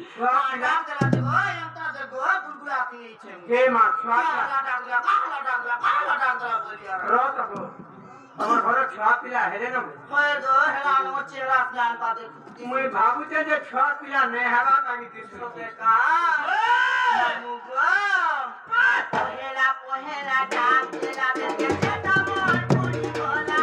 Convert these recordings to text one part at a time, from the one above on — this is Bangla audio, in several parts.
डाक चला देखो यंता देखो बुलबुला आती है के मां स्वाद काला डाक बोलिया रो तको আমার ঘরে ছোয়া পিলা হেরে না হয় গো হেলা আমার চেহারা জান পাতে মুই ভাবুছে যে ছোয়া পিলা নে হেলা কাগিতে সবে কা মামু গো হেলা ডাক হেলা বেকে ছেটা মোর পুরি গোলা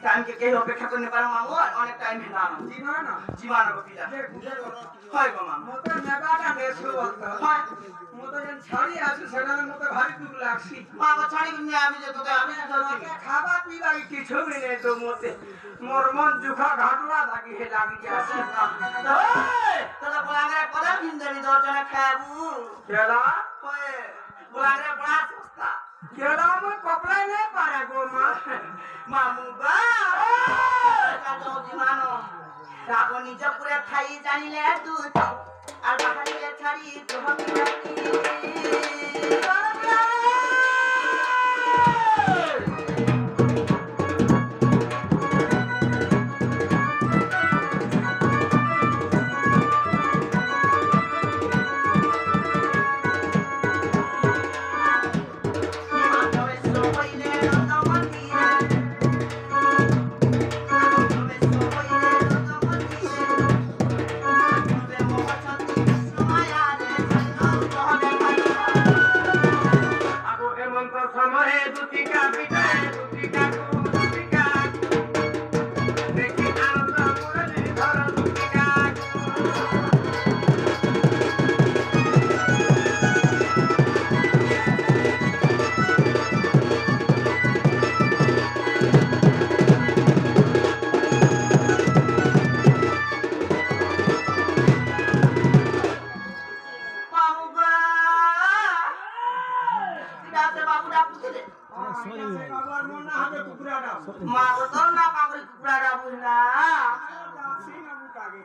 टाइम के केही अपेक्षा करने पारा मामु अनेक टाइम हेला जीवन को पिला হয় গো মামু মতো নেবাটা নেছো বলতো হয় মতো যেন ছাড়ি আছে সেটা মতো ভারী দুঃখ লাগছি মাগো ছাড়ি কিনে আমি যে তোতে আমি তোকে খাবা পিবা কিছু নেই তো মতে মোর মন জুখা ঘাটলা থাকি হে লাগি আছে তোরা বলাঙ্গরে পদা ভিন্দরি দর্জনে খাবু কেলা হয় বলাঙ্গরে বড়া সস্তা কেলা মই কপলাই নাই পারে গো মা মামু বা কাজো জীবনো রাগো নিজ পুরে খাই জানিলে দুধ আর বাহারিলে ছাড়ি তোহকি রাখি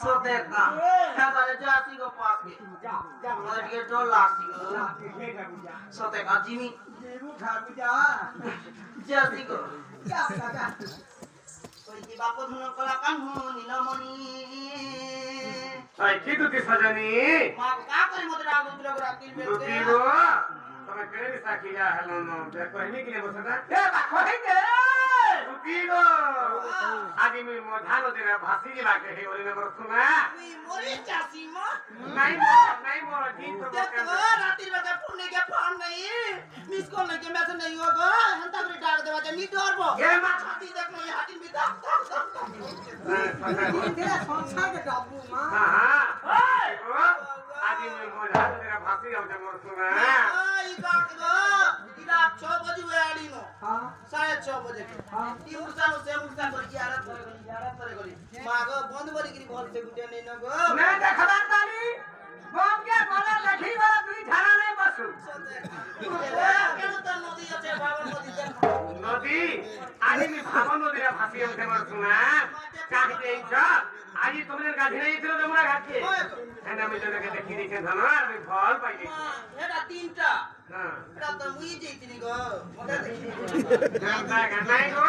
Soteka, kagak jati go pakai. Mau dia dolar sih. Soteka Jimmy. Jati go. Koi bapak dulu kolakan nilamoni. Ay, kitu ti sajani. Mak kakak mau terang dulu gratis bete. Dutigo. Sama kene bisa kira halono. Dekho ini kile bosata. Bakho hinde. Dutigo. Adi mi modhano dira bhasi ji bake he ori number suna. Mi mori chasi ma. Nai mo din to देखो राती में के फोन के फोन नहीं मिस कॉल नहीं के मैसेज नहीं होगा हंता करे डाल दे बजे नी डरबो ये मा छाती देख लो ये हाथी भी दाग तेरा संसार के डाबू मां हां हां adi mi modhano dira bhasi jau jamor suna. ई बात गो इला 6 बजे वेड़ी नो हां 6:30 बजे हां ई उर्सा से उर्सा कर 11 करे गली मागो बंद बरी गिरी भल से गुटे नहीं न गो मैं देखबार ताली बम के बोला लठी वाला दुई झाड़ा नहीं बसु केन त नदी আছে बाबा नदी नदी आदि मी भावन नदी रा भासी हम तेमर सुना काहिते इछ आजि तुमने गाधी नहीं ছিল তোমরা ঘাটকে এনা আমি জনকে দেখি দেখে ধন আমি ফল পাইলি এটা তিনটা হ্যাঁ এটা তো মুই যেইতিনি গো মতে দেখি গানা গানাই গো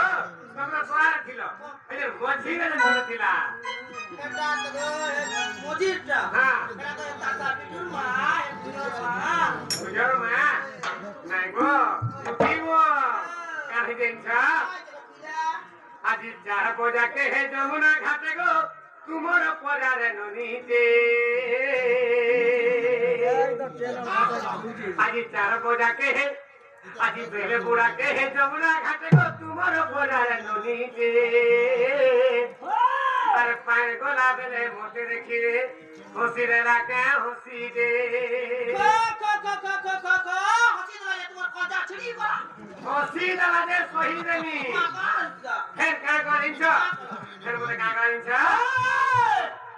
তোমরা সোয়ার ছিল এই যে মজিরে মনে ছিল এটা তো মজিরটা হ্যাঁ এটা তো তাতা পিটুর মা এর মা বুঝর মা নাই গো উঠিবো কাহি দেনছা আজি চার পজাকে হে যমুনা ঘাটে গো তুমর পজারে নদীতে আজি চার পজাকে হে আজি বেলে বুড়াকে হে যমুনা ঘাটে গো তুমর পজারে নদীতে আর পায়ে গোলা বেলে মোটে দেখি রে হসিরে রাখে হসি দে হসি দলে তোমার কথা ছিড়ি করা হসি দালাদে শহীদেনি ফের কা করিছ ফের বলে কা করিছ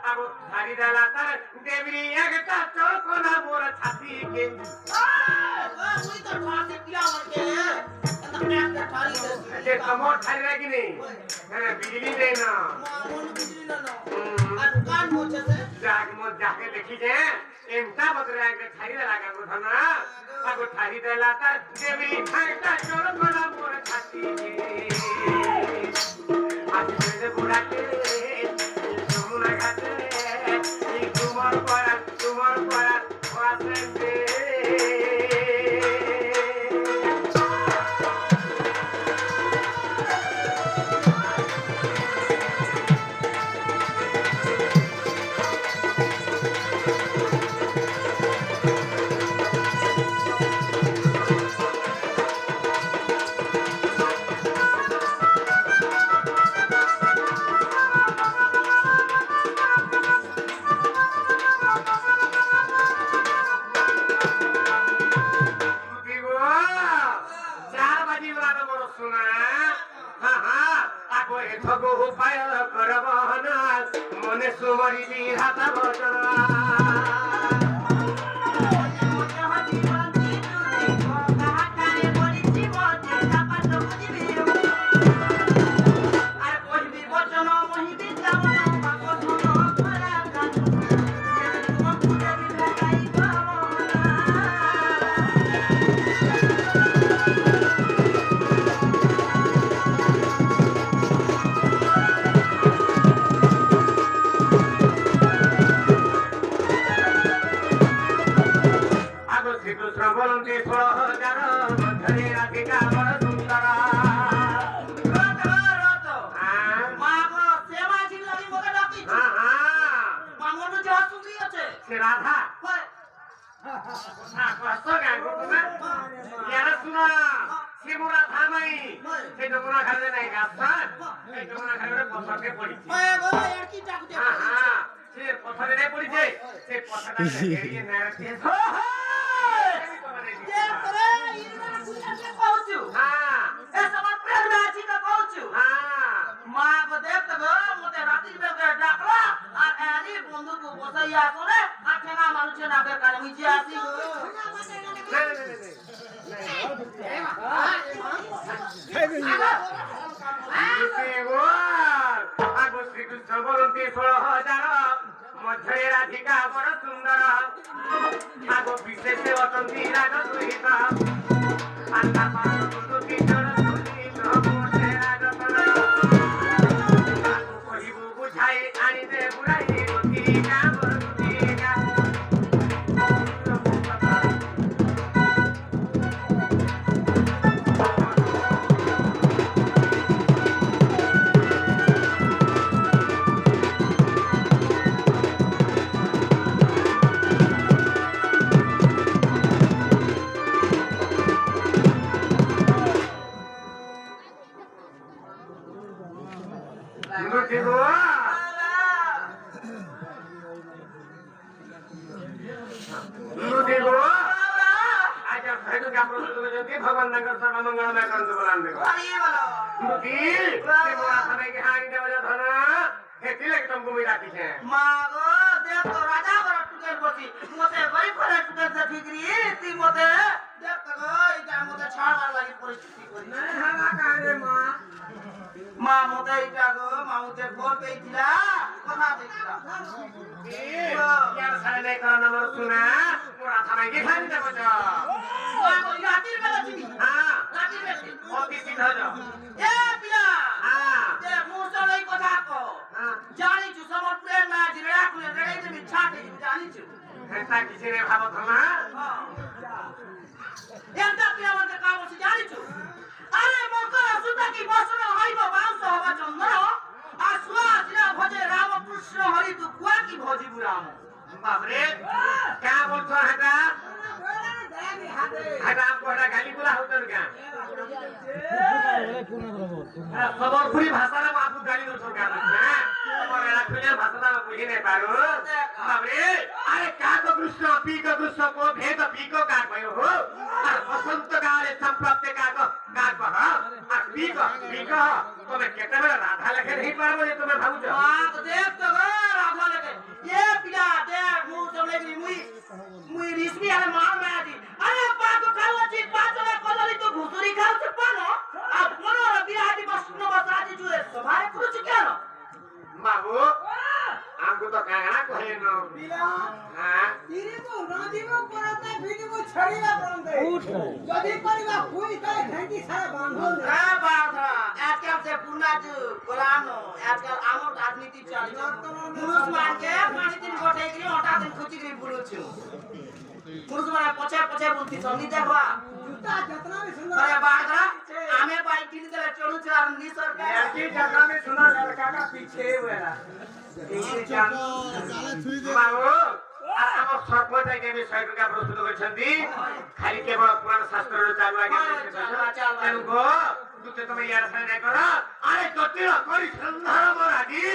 আগো ধারি দালা তার দেবী একটা চলকনা মোর ছাতি কে ওই তো ঠাসে কিলা মরকে একটা ঠারি যে কমর ঠারি রাখি নেই হ্যাঁ বিজলি দেই না মন বিজলি না আর কান মোচছে जाग मो जाके देखी जे एमता बकरा के ठारी लगा को थना आगो ठारी देला त देवी ठाईटा चोर बड़ा मोर छाती आज मेरे बुढ़ा के जमुना घाटे ई तुमर परा वासे दे মনে সুমরি বিধাতা বচনা শ্রবণতে সহজার মধ্যে রাধিকা বড় সুন্দর সে রাধা শুনা সে মোরা থামাই সে যমুনা খালে নাই গাছ এই যমুনা খালে পথরে পড়িছে সে পথরে পড়িছে সে পথটা এড়িয়ে না রাখছে শ্রীকৃষ্ণ বলন্তি 16,000 মধ্যে রাধিকা বড় সুন্দর আগ বিশেষে অতন্তি রাগ দুহিত আল্লাহ পার্বতী কিশোর সুনীত মোটে রাগতন কহিবু বুঝাই আনিতে বুড়াই রতিকা বড় রতিকা भगवान नगर सर्व मंगल में कर दो बोलान देखो मुकी से मोरा समय के हानि दे वजह धना हेती लगे तुमको मिला की है मागो देख तो राजा बड़ा टुकेल बसी मोते गरीब करे टुकेल से ठिकरी ती मोते देख तो इटा मोते छाड़ मार लागी परिस्थिति करी नहीं हवा कारे मां मोते इटा गो माउते गोल पे दिला कथा देखिला यार सारे नहीं करो नंबर सुना मोरा समय के हानि दे वजह मागो राती में लगी हां राती में ओती सीधा जाओ ए पिला हां दे ସମ୍ବଲପୁରୀ ଭାଷାରେ ବାବୁ ଜାଣି ଦଉଛନ୍ତି ତମର ଏରା ଖୁଲିଆ ଭାଷାଟା ବୁଝି ନାଇଁ ପାରୁ ତାପରେ ଆରେ କାକ କୃଷ୍ଣ ପିକ କୃଷ୍ଣ କୋ ଭେଦ ପିକ କା କହ ହୋ আর বসন্ত কালে সম্প্রাপ্তে কাক কাক কহ আর পিক পিক তুমি কেতেবেলা রাধা লেখে नहीं পারবো যে তুমি ভাবুছ মাগ দেখ তো রাধা লেখে এ পিলা দেখ মু চলেগি মুই রিসমি আরে মার মাদি আরে পাক খাওয়াছি পাঁচলা কদলি তো ঘুষুরি খাওছে পানো আর মনোর বিরাটি বসন বসাজি জুয়ে সবাই করছে কেন বাবু আমকো তো কাগা কহে ন বিলা হ্যাঁ ইরিব রাদিব পরাতে ভিডিব ছড়িবা পরন্তে যদি করিবা হুই তাই ঘেঁটি সারা বাঁধন হ্যাঁ বাধা আজকাল সে পুনা যু গোলানো আজকাল আমার রাজনীতি চালিছ পুরুষ মানকে পানি দিন গোটাই গিয়ে ওটা দিন খুঁজি গিয়ে বুলুছু পুরুষ মানে পছে পছে বুলতি সঙ্গী দেখবা জুতা যতনা भी सुंदर अरे बाधरा आमे बाइक किन देले चढ़ू छ আর নি सरकार लड़की जगह में सुना लड़का का पीछे हुआ बाबू ଆମ ସରପଞ୍ଚ ଆଜ୍ଞା ବି 100 ଟଙ୍କା ପ୍ରସ୍ତୁତ କରିଛନ୍ତି ଖାଲି କେବଳ ପୁରାଣ ଶାସ୍ତ୍ରର ଚାଲୁ ଆଜ୍ଞା ତେଣୁ ତୁତେ ତମେ ୟାର ସାଙ୍ଗେ ନାଇଁ କର ଆରେ ଜଟିଳ କରି ସନ୍ଧାନ ମରାଗି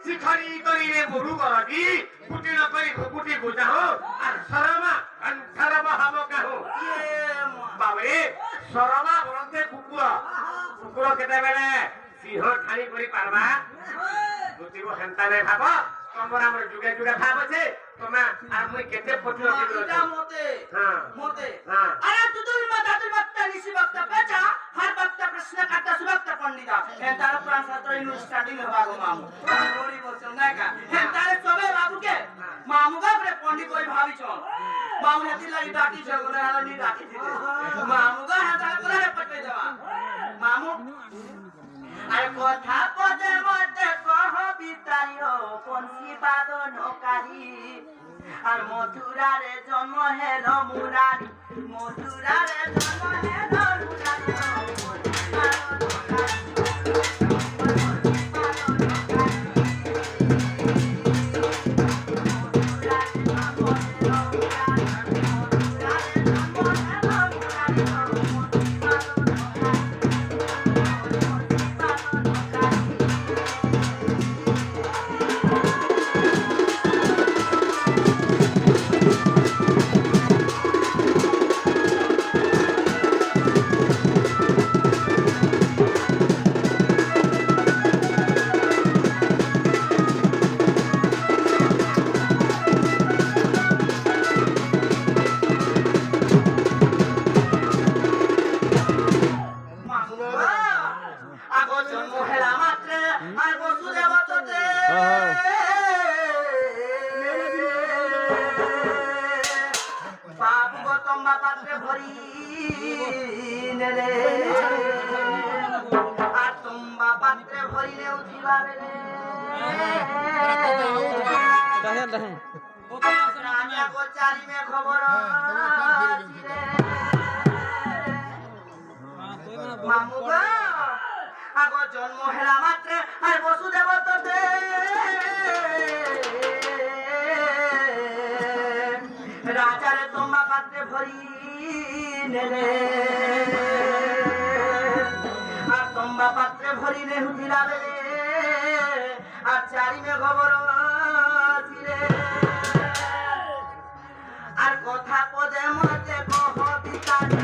ଶିଖରି କରିରେ ମରୁ କରଗି କୁଟି ନ କରି କୁଟି ବୁଝାହୁ আর ସରମା ଅଂଥର ମହାବ କାହୁ ବାବୁରେ ସରମା ବରନ୍ତେ କୁକୁର କେତେବେଳେ ସିଂହ ଠାଣି କରି ପାରବା ବୁଝିବ ହେନ୍ତା ନାଇଁ ଭାବ ତମର ଆମର ଯୁଗେ ଯୁଗେ ଭାବ ଅଛି ତମେ আর মুই কেতে ফটো দিলো এটা মতে हां মতে हां अरे तुदुल मदादुल वक्ता निसी वक्ता पेचा हर वक्ता प्रश्न काटा सुवक्ता पंडिता हे तार प्राण शास्त्र इन स्टार्टिंग बागो मामू गोरी बोलछन ना का हे तारे सबे बाबू के मामू का रे पंडित कोई भाभी छन मामू ने दिला डाटी छ गोले हाल नी डाटी थी मामू का हे तारे कोले पटवे देवा मामू अरे কথা পদে মধ্যে কহ বিতাইও পন্সি বাদন কারি আর মথুরারে জন্ম হেল মুরারি মথুরারে জন্ম হেল মুরারি জন্ম হেলা মাত্রে আর বসুদেব তোতে রাজারে তোমা পাত্রে ভরি নেলে আর তোমা পাত্রে ভরি নে হুদিলা বেলে আর চারিমে খবর ছিলে আর কথা পদে মতে কহ বিকারি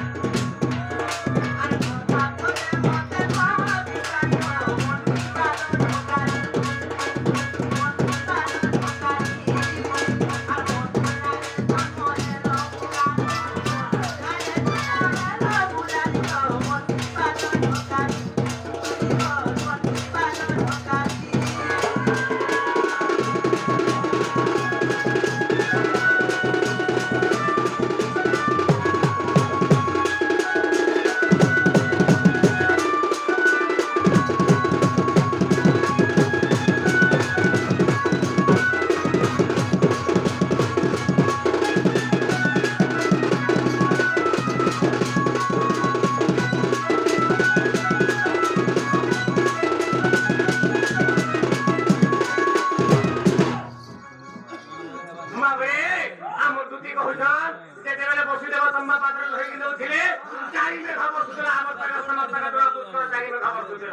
খবর শুনলা আমার টাকা সমাজ টাকা দেওয়া পুত্র চাকরি খবর শুনলা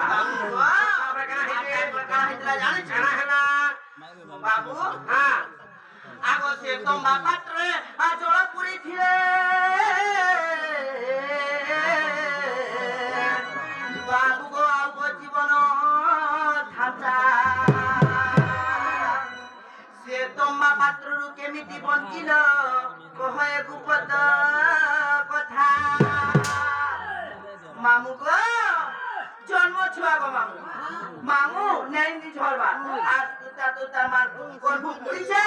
তারপরে কেন জানিস কেন হেলা বাবু হ্যাঁ আগো সে তোমা পাত্রে জোড়া পুরি ছিলে বাবু গো আগো জীবন ধাঁচা সে তোমা পাত্রରୁ কেমিতি বଞ୍ଚିଲ কহ এ গুপত কথা মামু গো জন্ম ছুয়া গো মামু মামু নেই নি ঝরবা আর তুতা তুতা মার গর্ভ করিছে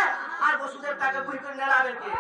আর বসুদেব তাকে বুই করে নেলা বেরকে